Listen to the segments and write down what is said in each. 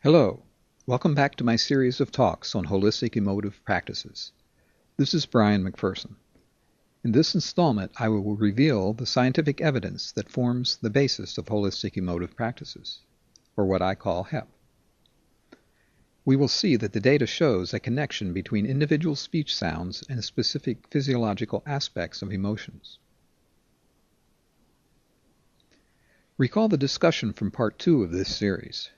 Hello, welcome back to my series of talks on Holistic Emotive Practices. This is Brian McPherson. In this installment, I will reveal the scientific evidence that forms the basis of Holistic Emotive Practices, or what I call HEP. We will see that the data shows a connection between individual speech sounds and specific physiological aspects of emotions. Recall the discussion from part 2 of this series.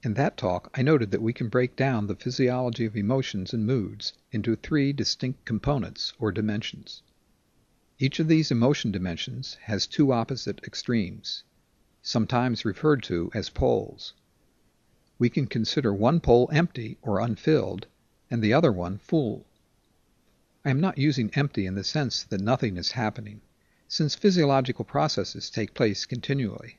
In that talk, I noted that we can break down the physiology of emotions and moods into 3 distinct components or dimensions. Each of these emotion dimensions has 2 opposite extremes, sometimes referred to as poles. We can consider one pole empty or unfilled and the other one full. I am not using empty in the sense that nothing is happening, since physiological processes take place continually.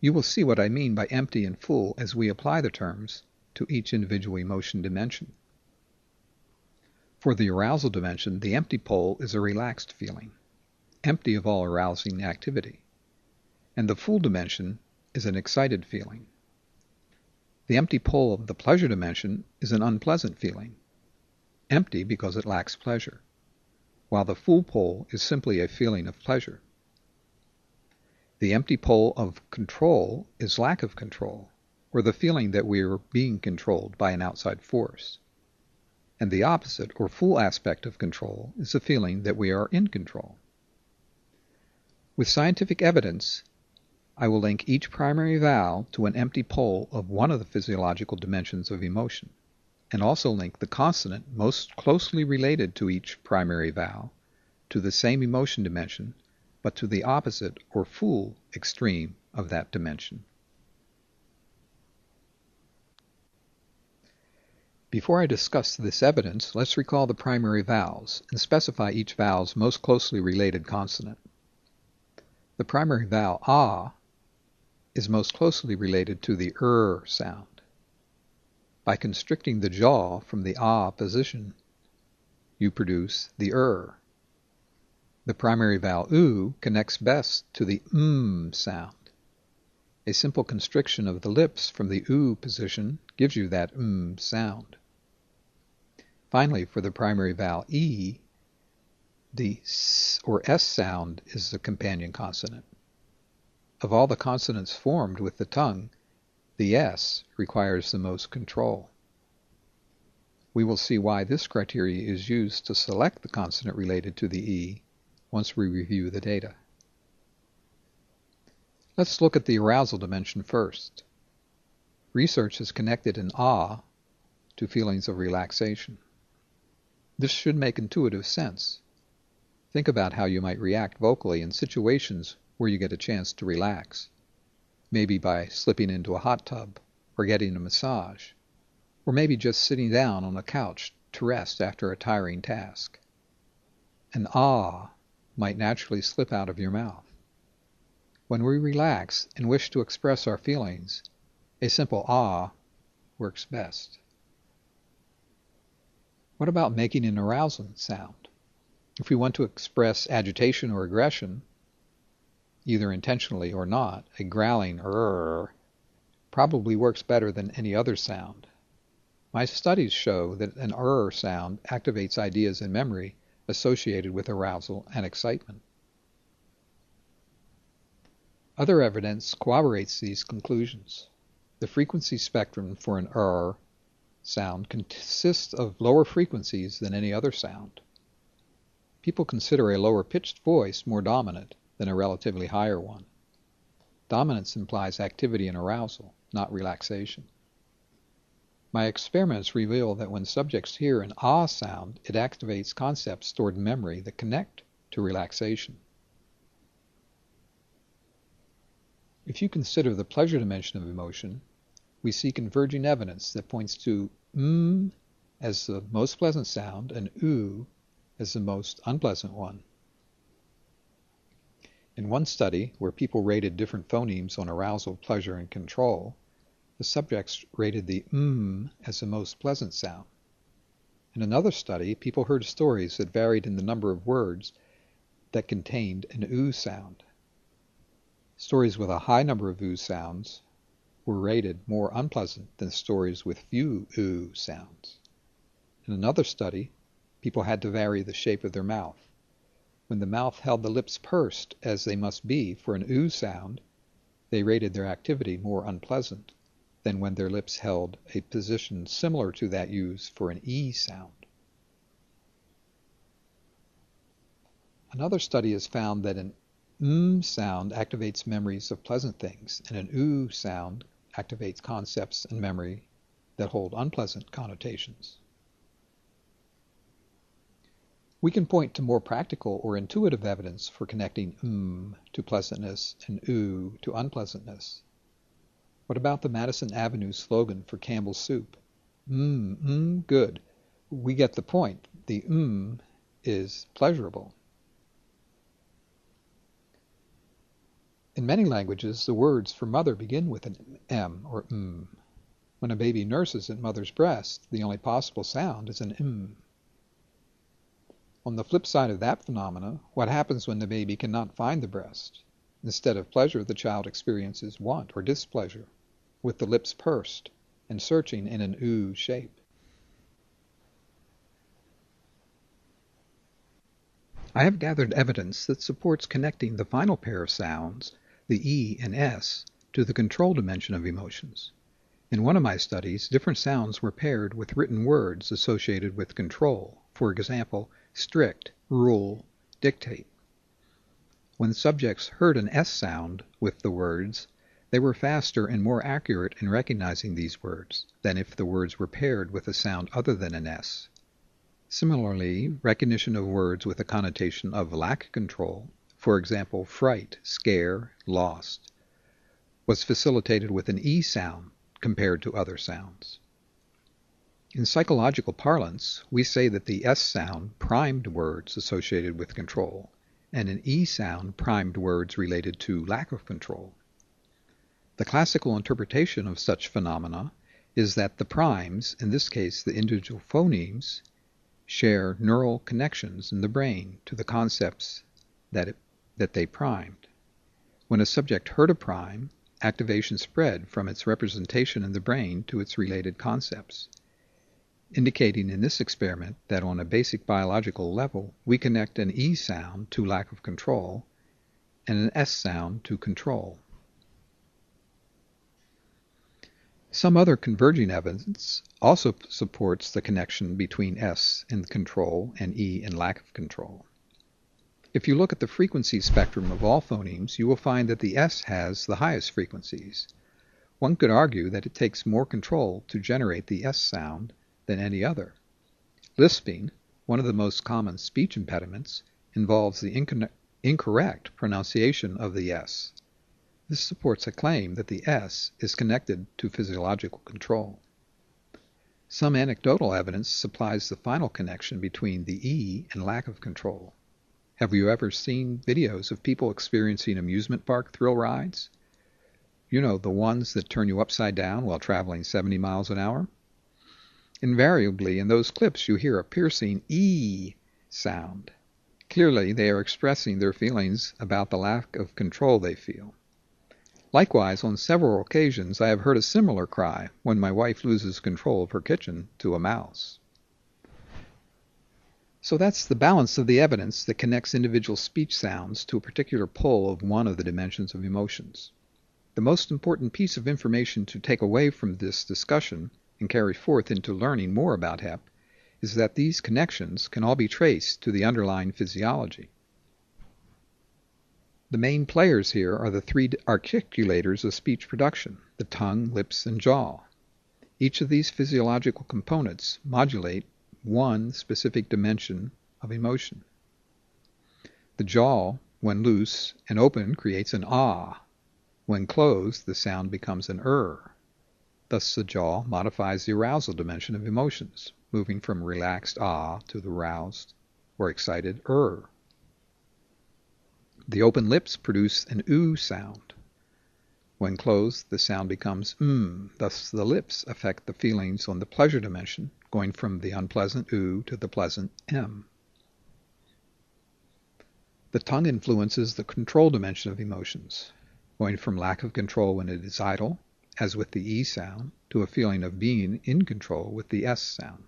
You will see what I mean by empty and full as we apply the terms to each individual emotion dimension. For the arousal dimension, the empty pole is a relaxed feeling, empty of all arousing activity, and the full dimension is an excited feeling. The empty pole of the pleasure dimension is an unpleasant feeling, empty because it lacks pleasure, while the full pole is simply a feeling of pleasure. The empty pole of control is lack of control, or the feeling that we are being controlled by an outside force. And the opposite, or full aspect of control, is the feeling that we are in control. With scientific evidence, I will link each primary vowel to an empty pole of one of the physiological dimensions of emotion, and also link the consonant most closely related to each primary vowel to the same emotion dimension, but to the opposite or full extreme of that dimension. Before I discuss this evidence, let's recall the primary vowels and specify each vowel's most closely related consonant. The primary vowel ah is most closely related to the sound. By constricting the jaw from the ah position, you produce the The primary vowel oo connects best to the sound. A simple constriction of the lips from the oo position gives you that sound. Finally, for the primary vowel e, the s or s sound is the companion consonant. Of all the consonants formed with the tongue, the s requires the most control. We will see why this criteria is used to select the consonant related to the e once we review the data. Let's look at the arousal dimension first. Research has connected an ah to feelings of relaxation. This should make intuitive sense. Think about how you might react vocally in situations where you get a chance to relax, maybe by slipping into a hot tub or getting a massage, or maybe just sitting down on a couch to rest after a tiring task. An ah might naturally slip out of your mouth. When we relax and wish to express our feelings, a simple ah works best. What about making an arousal sound? If we want to express agitation or aggression, either intentionally or not, a growling probably works better than any other sound. My studies show that an sound activates ideas in memory associated with arousal and excitement. Other evidence corroborates these conclusions. The frequency spectrum for an sound consists of lower frequencies than any other sound. People consider a lower-pitched voice more dominant than a relatively higher one. Dominance implies activity and arousal, not relaxation. My experiments reveal that when subjects hear an ah sound, it activates concepts stored in memory that connect to relaxation. If you consider the pleasure dimension of emotion, we see converging evidence that points to as the most pleasant sound and oo as the most unpleasant one. In one study, where people rated different phonemes on arousal, pleasure, and control, the subjects rated the as the most pleasant sound. In another study, people heard stories that varied in the number of words that contained an oo sound. Stories with a high number of oo sounds were rated more unpleasant than stories with few ooh sounds. In another study, people had to vary the shape of their mouth. When the mouth held the lips pursed, as they must be for an ooh sound, they rated their activity more unpleasant than when their lips held a position similar to that used for an E sound. Another study has found that an sound activates memories of pleasant things, and an ooh sound activates concepts and memory that hold unpleasant connotations. We can point to more practical or intuitive evidence for connecting to pleasantness and ooh to unpleasantness. What about the Madison Avenue slogan for Campbell's soup? Good. We get the point. The is pleasurable. In many languages, the words for mother begin with an M or When a baby nurses at mother's breast, the only possible sound is an On the flip side of that phenomena, what happens when the baby cannot find the breast? Instead of pleasure, the child experiences want or displeasure, with the lips pursed and searching in an ooh shape. I have gathered evidence that supports connecting the final pair of sounds, the E and S, to the control dimension of emotions. In one of my studies, different sounds were paired with written words associated with control, for example, strict, rule, dictate. When subjects heard an S sound with the words, they were faster and more accurate in recognizing these words than if the words were paired with a sound other than an S. Similarly, recognition of words with a connotation of lack control, for example, fright, scare, lost, was facilitated with an E sound compared to other sounds. In psychological parlance, we say that the S sound primed words associated with control, and an E sound primed words related to lack of control. The classical interpretation of such phenomena is that the primes, in this case the individual phonemes, share neural connections in the brain to the concepts that they primed. When a subject heard a prime, activation spread from its representation in the brain to its related concepts, indicating in this experiment that on a basic biological level we connect an E sound to lack of control and an S sound to control. Some other converging evidence also supports the connection between S in control and E in lack of control. If you look at the frequency spectrum of all phonemes, you will find that the S has the highest frequencies. One could argue that it takes more control to generate the S sound than any other. Lisping, one of the most common speech impediments, involves the incorrect pronunciation of the S. This supports a claim that the S is connected to physiological control. Some anecdotal evidence supplies the final connection between the E and lack of control. Have you ever seen videos of people experiencing amusement park thrill rides? You know, the ones that turn you upside down while traveling 70 miles an hour? Invariably, in those clips, you hear a piercing E sound. Clearly, they are expressing their feelings about the lack of control they feel. Likewise, on several occasions, I have heard a similar cry when my wife loses control of her kitchen to a mouse. So that's the balance of the evidence that connects individual speech sounds to a particular pole of one of the dimensions of emotions. The most important piece of information to take away from this discussion and carry forth into learning more about HEP is that these connections can all be traced to the underlying physiology. The main players here are the three articulators of speech production, the tongue, lips, and jaw. Each of these physiological components modulate one specific dimension of emotion. The jaw, when loose and open, creates an ah. When closed, the sound becomes an Thus the jaw modifies the arousal dimension of emotions, moving from relaxed ah to the roused or excited The open lips produce an oo sound. When closed, the sound becomes Thus the lips affect the feelings on the pleasure dimension, going from the unpleasant oo to the pleasant m. The tongue influences the control dimension of emotions, going from lack of control when it is idle, as with the E sound, to a feeling of being in control with the S sound.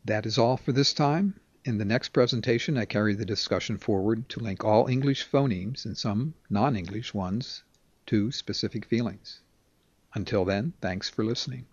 That is all for this time. In the next presentation, I carry the discussion forward to link all English phonemes and some non-English ones to specific feelings. Until then, thanks for listening.